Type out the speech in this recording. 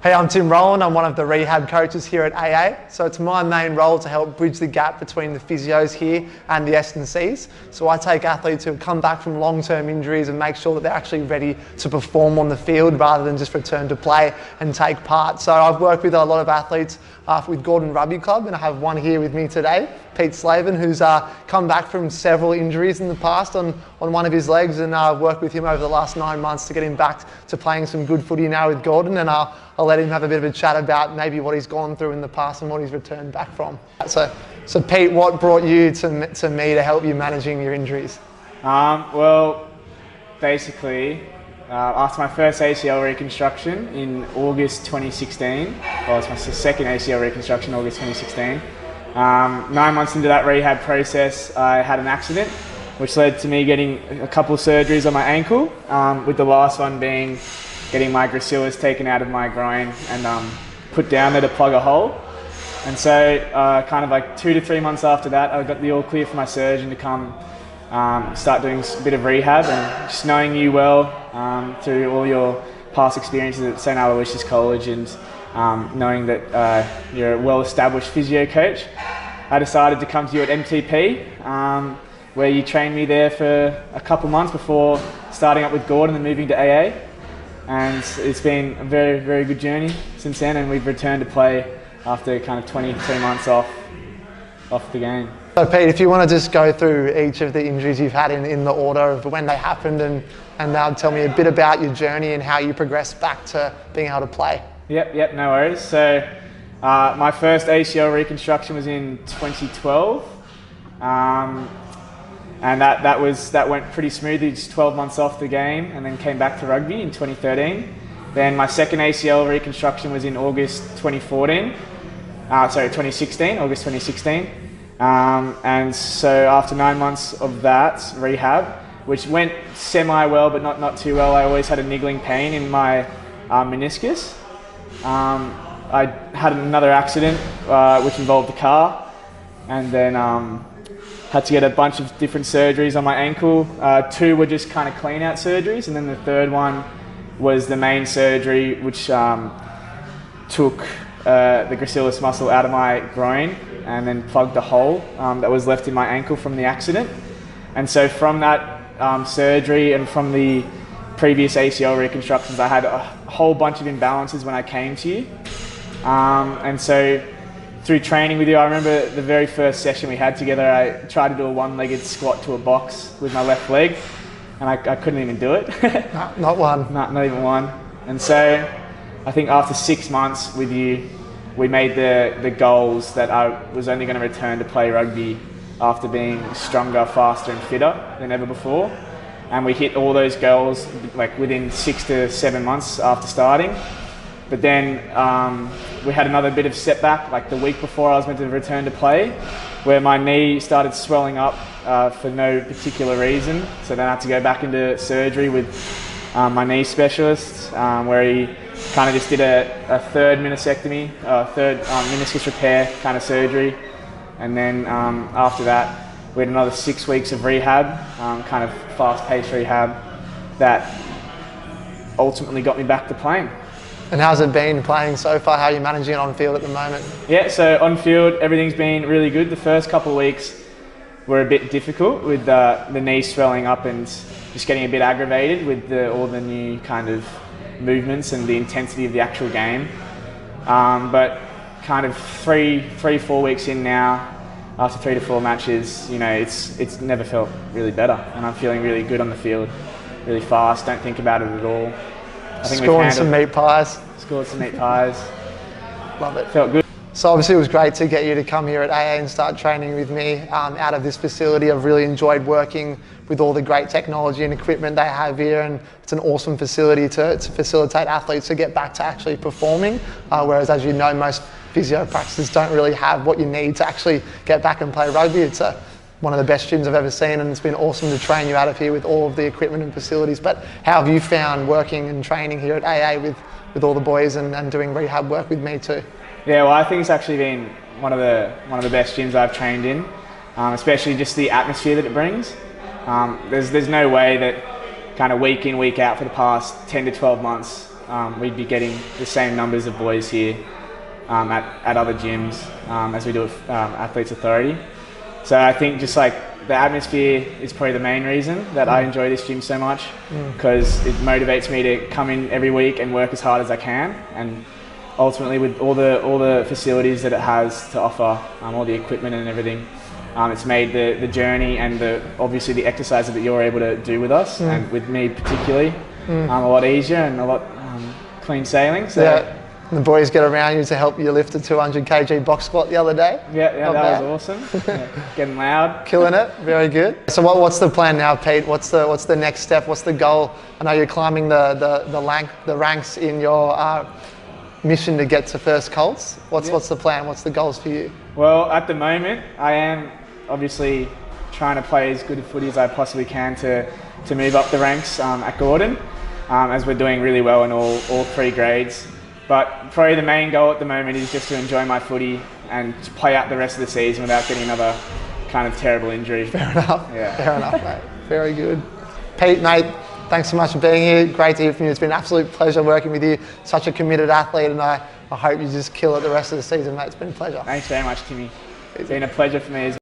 Hey, I'm Tim Rowland. I'm one of the rehab coaches here at AA. So it's my main role to help bridge the gap between the physios here and the S&Cs. So I take athletes who have come back from long-term injuries and make sure that they're actually ready to perform on the field rather than just return to play and take part. So I've worked with a lot of athletes with Gordon Rugby Club, and I have one here with me today, Pete Slavin, who's come back from several injuries in the past on one of his legs, and I've worked with him over the last 9 months to get him back to playing some good footy now with Gordon, and I'll let him have a bit of a chat about maybe what he's gone through in the past and what he's returned back from. So Pete, what brought you to me to help you managing your injuries? Well, basically, after my first ACL reconstruction in August 2016, well, it's my second ACL reconstruction, August 2016, 9 months into that rehab process, I had an accident, which led to me getting a couple of surgeries on my ankle, with the last one being getting my gracilis taken out of my groin and put down there to plug a hole. And so kind of like 2 to 3 months after that, I got the all clear from my surgeon to come start doing a bit of rehab, and just knowing you well through all your past experiences at St. Aloysius College, and knowing that you're a well-established physio coach, I decided to come to you at MTP, where you trained me there for a couple months before starting up with Gordon and moving to AA. And it's been a very, very good journey since then, and we've returned to play after kind of 23 months off the game. So Pete, if you want to just go through each of the injuries you've had in the order of when they happened, and now tell me a bit about your journey and how you progressed back to being able to play. Yep, no worries. So my first ACL reconstruction was in 2012. And that went pretty smoothly, just 12 months off the game, and then came back to rugby in 2013. Then my second ACL reconstruction was in August 2016, August 2016. And so after 9 months of that rehab, which went semi-well but not too well, I always had a niggling pain in my meniscus. I had another accident which involved the car, and then had to get a bunch of different surgeries on my ankle. 2 were just kind of clean out surgeries, and then the third one was the main surgery, which took the gracilis muscle out of my groin and then plugged the hole that was left in my ankle from the accident. And so from that surgery and from the previous ACL reconstructions, I had a whole bunch of imbalances when I came to you. And so through training with you, I remember the very first session we had together, I tried to do a one-legged squat to a box with my left leg, and I couldn't even do it. Not one. Not even one. And so I think after 6 months with you, we made the goals that I was only going to return to play rugby after being stronger, faster and fitter than ever before. And we hit all those goals like within 6 to 7 months after starting. But then we had another bit of setback, like the week before I was meant to return to play, where my knee started swelling up for no particular reason. So then I had to go back into surgery with my knee specialist, where he kind of just did a third meniscectomy, third meniscus repair kind of surgery. And then after that, we had another 6 weeks of rehab, kind of fast-paced rehab, that ultimately got me back to playing. And how's it been playing so far? How are you managing it on field at the moment? Yeah, so on field, everything's been really good. The first couple of weeks were a bit difficult with the knee swelling up and just getting a bit aggravated with all the new kind of movements and the intensity of the actual game. But kind of 3-4 weeks in now, after 3 to 4 matches, you know, it's never felt really better, and I'm feeling really good on the field, really fast. Don't think about it at all. I think Scoring some meat pies. Scored some meat pies. Love it. Felt good. So obviously it was great to get you to come here at AA and start training with me out of this facility. I've really enjoyed working with all the great technology and equipment they have here, and it's an awesome facility to facilitate athletes to get back to actually performing, whereas as you know, most physio practices don't really have what you need to actually get back and play rugby. It's one of the best gyms I've ever seen, and it's been awesome to train you out of here with all of the equipment and facilities. But how have you found working and training here at AA with all the boys and doing rehab work with me too? Yeah, well, I think it's actually been one of the best gyms I've trained in, especially just the atmosphere that it brings. There's no way that kind of week in, week out for the past 10 to 12 months we'd be getting the same numbers of boys here at other gyms as we do at Athletes Authority. So I think just like the atmosphere is probably the main reason that I enjoy this gym so much, because it motivates me to come in every week and work as hard as I can. And ultimately, with all the facilities that it has to offer, all the equipment and everything, it's made the journey and obviously the exercises that you're able to do with us and with me particularly a lot easier and a lot clean sailing. So yeah. The boys get around you to help you lift a 200 kg box squat the other day. Yeah, that was awesome. Yeah, getting loud. Killing it, very good. So what's the plan now, Pete? What's the next step? What's the goal? I know you're climbing the ranks in your mission to get to first Colts. What's the plan? What's the goals for you? Well, at the moment, I am obviously trying to play as good a footy as I possibly can to move up the ranks at Gordon, as we're doing really well in all 3 grades. But probably the main goal at the moment is just to enjoy my footy and to play out the rest of the season without getting another kind of terrible injury. Fair enough. Yeah. Fair enough, mate. Very good. Pete, mate, thanks so much for being here. Great to hear from you. It's been an absolute pleasure working with you. Such a committed athlete, and I hope you just kill it the rest of the season, mate. It's been a pleasure. Thanks very much, Timmy. It's been a pleasure for me as well.